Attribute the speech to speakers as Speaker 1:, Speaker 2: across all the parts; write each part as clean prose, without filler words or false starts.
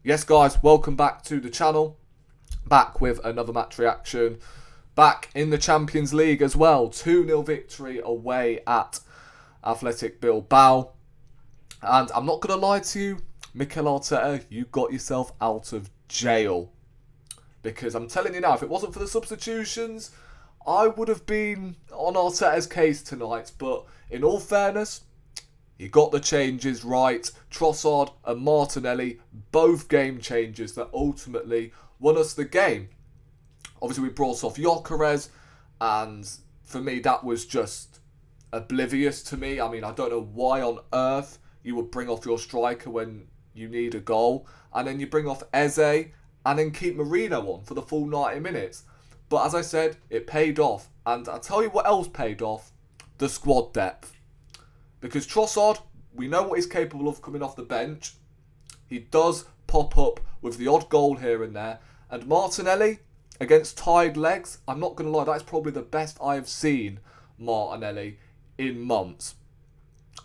Speaker 1: Yes, guys, welcome back to the channel. Back with another match reaction. Back in the Champions League as well. 2-0 victory away at Athletic Bilbao. And I'm not going to lie to you, Mikel Arteta, you got yourself out of jail. Because I'm telling you now, if it wasn't for the substitutions, I would have been on Arteta's case tonight. But in all fairness, he got the changes right. Trossard and Martinelli, both game changers that ultimately won us the game. Obviously, we brought off Gyökeres, and for me, that was just oblivious to me. I mean, I don't know why on earth you would bring off your striker when you need a goal, and then you bring off Eze, and then keep Merino on for the full 90 minutes. But as I said, it paid off, and I'll tell you what else paid off: the squad depth. Because Trossard, we know what he's capable of coming off the bench. He does pop up with the odd goal here and there. And Martinelli, against tired legs, I'm not going to lie, that is probably the best I have seen Martinelli in months.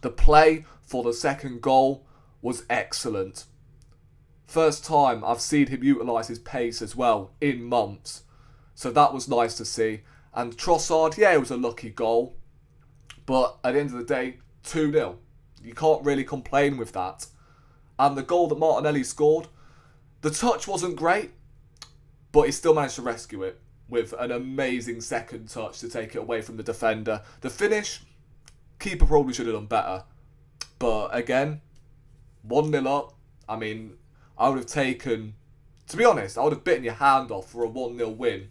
Speaker 1: The play for the second goal was excellent. First time I've seen him utilise his pace as well in months. So that was nice to see. And Trossard, yeah, it was a lucky goal. But at the end of the day, 2-0. You can't really complain with that. And the goal that Martinelli scored, the touch wasn't great, but he still managed to rescue it with an amazing second touch to take it away from the defender. The finish, keeper probably should have done better. But again, 1-0 up. I mean, I would have taken, to be honest, I would have bitten your hand off for a 1-0 win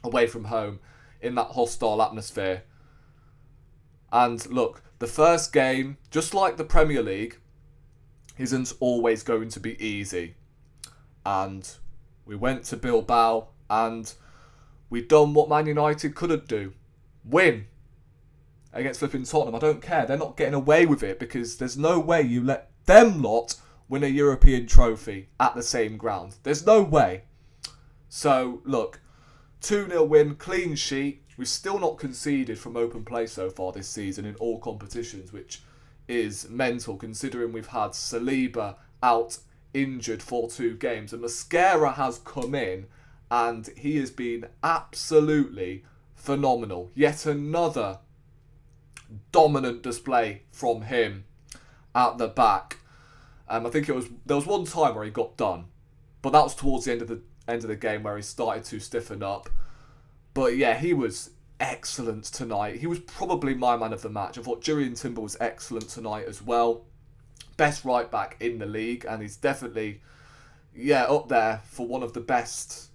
Speaker 1: away from home in that hostile atmosphere. And look, the first game, just like the Premier League, isn't always going to be easy. And we went to Bilbao and we done what Man United couldn't do. Win against flipping Tottenham. I don't care. They're not getting away with it because there's no way you let them lot win a European trophy at the same ground. There's no way. So, look, 2-0 win, clean sheet. We've still not conceded from open play so far this season in all competitions, which is mental considering we've had Saliba out injured for 2 games. And Mascara has come in and he has been absolutely phenomenal. Yet another dominant display from him at the back. I think there was one time where he got done, but that was towards the end of the game where he started to stiffen up. But yeah, he was excellent tonight. He was probably my man of the match. I thought Jurriën Timber was excellent tonight as well. Best right back in the league, and he's definitely, up there for one of the best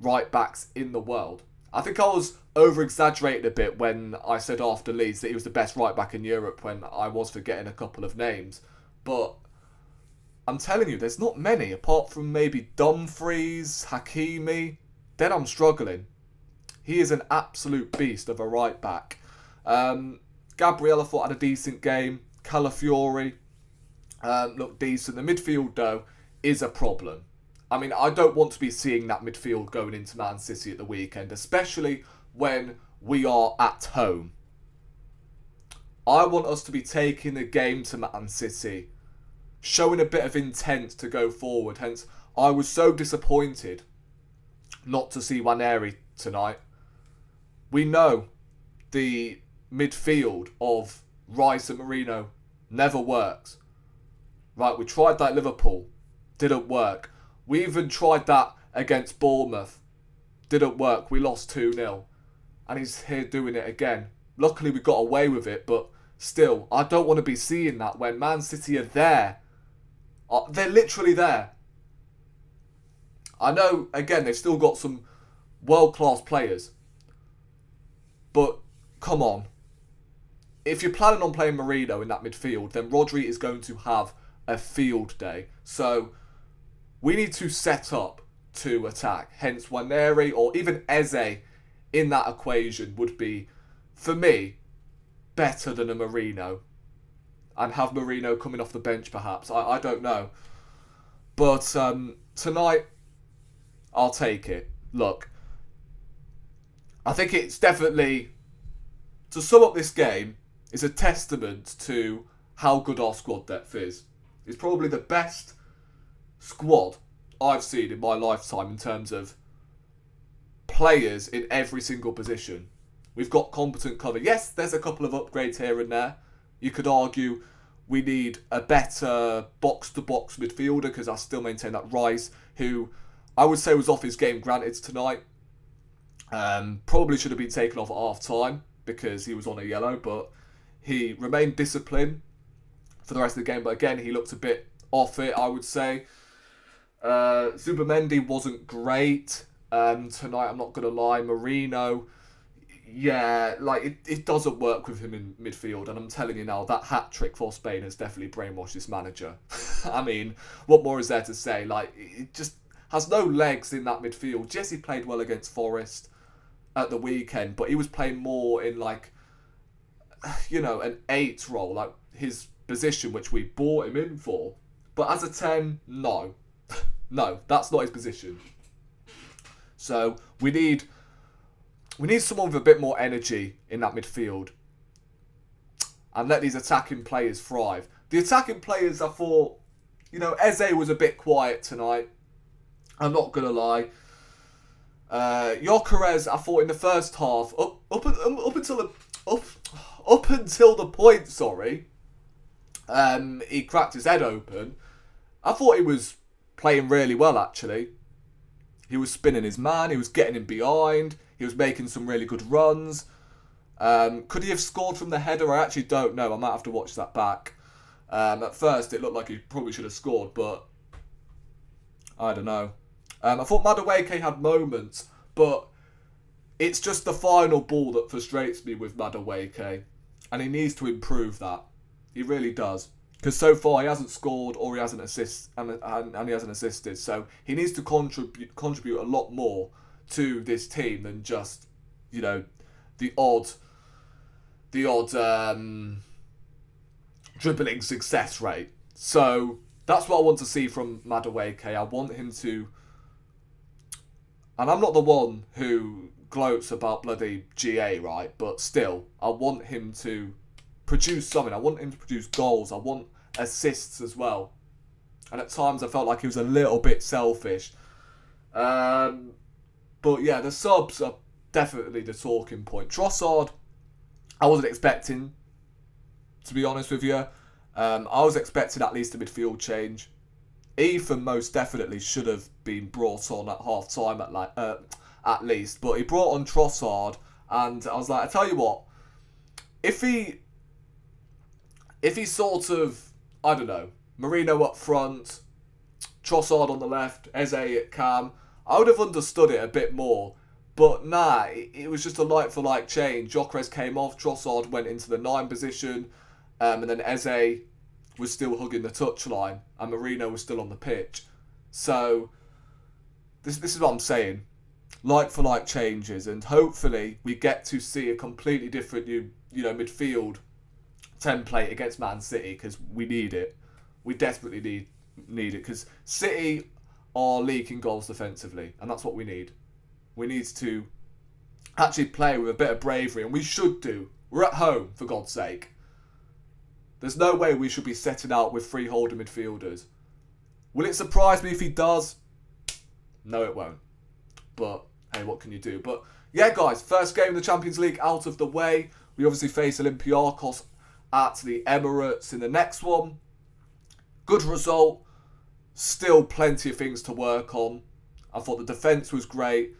Speaker 1: right backs in the world. I think I was over-exaggerating a bit when I said after Leeds that he was the best right back in Europe when I was forgetting a couple of names. But I'm telling you, there's not many, apart from maybe Dumfries, Hakimi. Then I'm struggling. He is an absolute beast of a right back. Gabriel, I thought, had a decent game. Calafiori looked decent. The midfield, though, is a problem. I mean, I don't want to be seeing that midfield going into Man City at the weekend, especially when we are at home. I want us to be taking the game to Man City, showing a bit of intent to go forward. Hence, I was so disappointed not to see Waneri tonight. We know the midfield of Rice and Merino never works. Right, we tried that at Liverpool. Didn't work. We even tried that against Bournemouth. Didn't work. We lost 2-0. And he's here doing it again. Luckily we got away with it, but still, I don't want to be seeing that when Man City are there. They're literally there. I know, again, they've still got some world-class players. But, come on. If you're planning on playing Merino in that midfield, then Rodri is going to have a field day. So, we need to set up to attack. Hence, Waneri or even Eze in that equation would be, for me, better than a Merino. And have Merino coming off the bench, perhaps. I don't know. But, tonight, I'll take it. Look, I think it's definitely, to sum up this game, is a testament to how good our squad depth is. It's probably the best squad I've seen in my lifetime in terms of players in every single position. We've got competent cover. Yes, there's a couple of upgrades here and there. You could argue we need a better box-to-box midfielder, because I still maintain that Rice, who I would say was off his game, granted, tonight. Probably should have been taken off at half-time because he was on a yellow, but he remained disciplined for the rest of the game. But again, he looked a bit off it, I would say. Zubamendi wasn't great tonight, I'm not going to lie. Marino, yeah, like it doesn't work with him in midfield, and I'm telling you now, that hat-trick for Spain has definitely brainwashed this manager. I mean, what more is there to say? Like, it just has no legs in that midfield. Jesse played well against Forest at the weekend, but he was playing more in, like, you know, an 8 role, like his position, which we bought him in for. But as a 10, no. No, that's not his position. So we need someone with a bit more energy in that midfield and let these attacking players thrive. The attacking players, I thought, you know, Eze was a bit quiet tonight. I'm not going to lie. Gyökeres, I thought in the first half, up until the point, he cracked his head open. I thought he was playing really well, actually. He was spinning his man, he was getting him behind, he was making some really good runs. Could he have scored from the header? I actually don't know. I might have to watch that back. At first, it looked like he probably should have scored, but I don't know. I thought Madueke had moments, but it's just the final ball that frustrates me with Madueke, and he needs to improve that. He really does. Because so far he hasn't scored or he hasn't and he hasn't assisted. So he needs to contribute a lot more to this team than just, you know, the odd dribbling success rate. So that's what I want to see from Madueke. I want him to, and I'm not the one who gloats about bloody GA, right? But still, I want him to produce something. I want him to produce goals. I want assists as well. And at times I felt like he was a little bit selfish. But yeah, the subs are definitely the talking point. Trossard, I wasn't expecting, to be honest with you. I was expecting at least a midfield change. Ethan most definitely should have been brought on at half time at least. But he brought on Trossard, and I was like, I tell you what, if he sort of, I don't know, Marino up front, Trossard on the left, Eze at cam, I would have understood it a bit more. But nah, it was just a like-for-like change. Gyökeres came off, Trossard went into the 9 position, and then Eze was still hugging the touchline, and Marino was still on the pitch. So, this is what I'm saying. Like-for-like changes, and hopefully we get to see a completely different midfield template against Man City, because we need it. We desperately need it, because City are leaking goals defensively, and that's what we need. We need to actually play with a bit of bravery, and we should do. We're at home, for God's sake. There's no way we should be setting out with 3 holding midfielders. Will it surprise me if he does? No, it won't. But hey, what can you do? But yeah, guys, first game of the Champions League out of the way. We obviously face Olympiacos at the Emirates in the next one. Good result. Still plenty of things to work on. I thought the defence was great.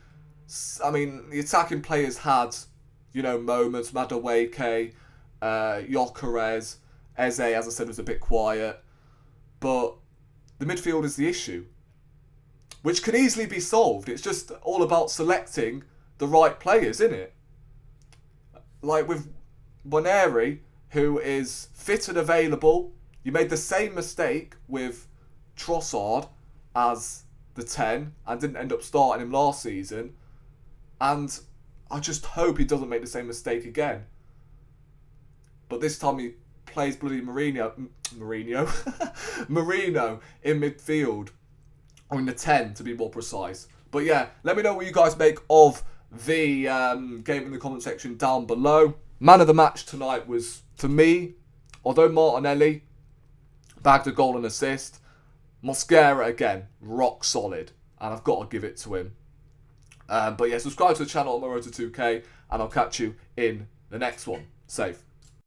Speaker 1: I mean, the attacking players had, moments. Madueke, Gyökeres, Eze, as I said, was a bit quiet. But the midfield is the issue, which can easily be solved. It's just all about selecting the right players, isn't it? Like with Boneri, who is fit and available. You made the same mistake with Trossard as the 10 and didn't end up starting him last season. And I just hope he doesn't make the same mistake again. But this time he plays bloody Marino in midfield. Or in the 10, to be more precise. But yeah, let me know what you guys make of the game in the comment section down below. Man of the match tonight was, for me, although Martinelli bagged a goal and assist, Mosquera, again, rock solid. And I've got to give it to him. But yeah, subscribe to the channel on my road to 2K. And I'll catch you in the next one. Safe.